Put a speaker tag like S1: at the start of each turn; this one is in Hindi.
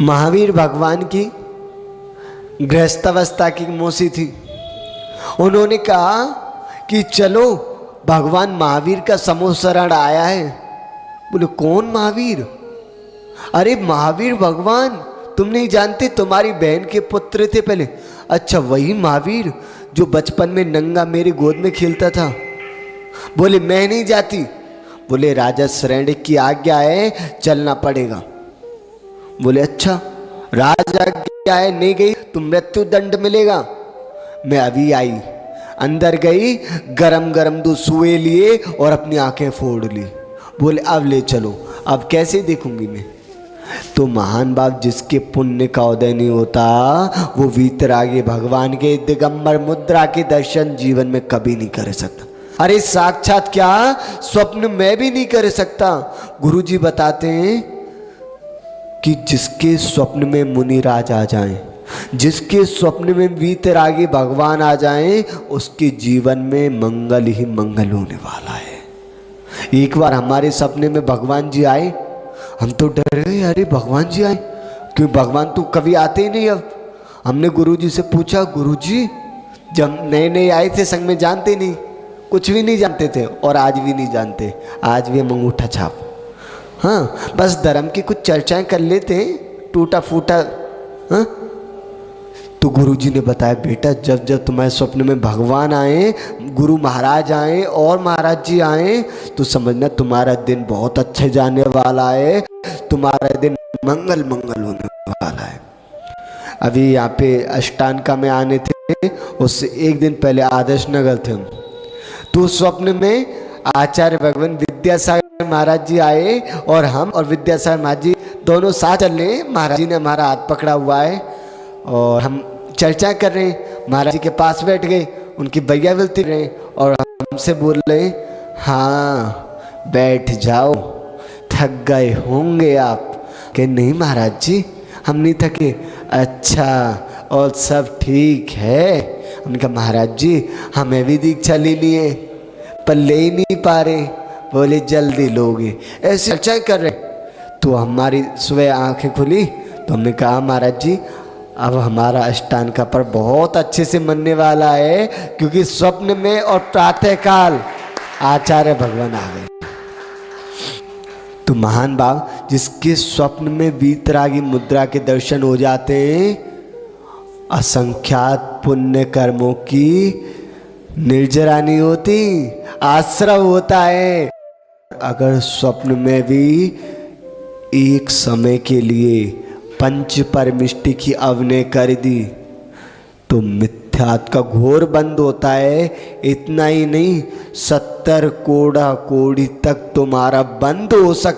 S1: महावीर भगवान की गृहस्थावस्था की मौसी थी। उन्होंने कहा कि चलो भगवान महावीर का समूह शरण आया है। बोले कौन महावीर? अरे महावीर भगवान, तुम नहीं जानते, तुम्हारी बहन के पुत्र थे पहले। अच्छा वही महावीर जो बचपन में नंगा मेरी गोद में खेलता था। बोले मैं नहीं जाती। बोले राजा श्रेणी की आज्ञा है, चलना पड़ेगा। बोले अच्छा राजा आज्ञा है, नहीं गई तो मृत्यु दंड मिलेगा। मैं अभी आई, अंदर गई, गरम गरम दूध सुए लिए और अपनी आंखें फोड़ ली। बोले अब ले चलो। अब कैसे देखूंगी मैं? तो महान बाप जिसके पुण्य का उदय नहीं होता वो वीतरागी भगवान के दिगंबर मुद्रा के दर्शन जीवन में कभी नहीं कर सकता। अरे साक्षात क्या, स्वप्न में भी नहीं कर सकता। गुरुजी बताते हैं कि जिसके स्वप्न में मुनिराज आ जाएं, जिसके स्वप्न में वीतरागी भगवान आ जाएं, उसके जीवन में मंगल ही मंगल होने वाला है। एक बार हमारे सपने में भगवान जी आए, हम तो डर गए, अरे भगवान जी आए, क्यों भगवान तो कभी आते ही नहीं। अब हमने गुरुजी से पूछा, गुरुजी जब नए नए आए थे संग में जानते नहीं, कुछ भी नहीं जानते थे और आज भी नहीं जानते, आज भी हम अंगूठा छाप। हाँ बस धर्म की कुछ चर्चाएं कर लेते हैं टूटा फूटा। हाँ तो गुरुजी ने बताया बेटा जब जब तुम्हारे स्वप्न में भगवान आए, गुरु महाराज आए और महाराज जी आए, तो समझना तुम्हारा दिन बहुत अच्छा जाने वाला है, तुम्हारा दिन मंगल मंगल होने वाला है। अभी यहाँ पे अष्टानका में आने थे, उससे एक दिन पहले आदर्श नगर थे हम। तो स्वप्न में आचार्य भगवान विद्यासागर महाराज जी आए और हम और विद्यासागर महाराज जी दोनों साथ चल रहे हैं। महाराज जी ने हमारा हाथ पकड़ा हुआ है और हम चर्चा कर रहे हैं। महाराज जी के पास बैठ गए, उनकी भैया बोलते रहे और हमसे बोल रहे हाँ बैठ जाओ, थक गए होंगे आप। कि नहीं महाराज जी हम नहीं थके। अच्छा और सब ठीक है? हमने कहा महाराज जी हमें भी दीक्षा लेनी है पर ले ही नहीं पा रहे। बोले जल्दी लोगे, ऐसे चर्चा कर रहे। तो हमारी सुबह आंखें खुली तो हमने कहा महाराज जी अब हमारा अष्टानका पर बहुत अच्छे से मनने वाला है, क्योंकि स्वप्न में और प्रातःकाल आचार्य भगवान आ गए। तो महान बाप जिसके स्वप्न में वीतरागी मुद्रा के दर्शन हो जाते हैं, असंख्यात पुण्य कर्मों की निर्जरा नहीं होती, आश्रव होता है। अगर स्वप्न में भी एक समय के लिए पंच परमिष्टि की अवनय कर दी तो मिथ्यात्व का घोर बंद होता है। इतना ही नहीं 70 कोड़ा कोड़ी तक तुम्हारा बंद हो सकता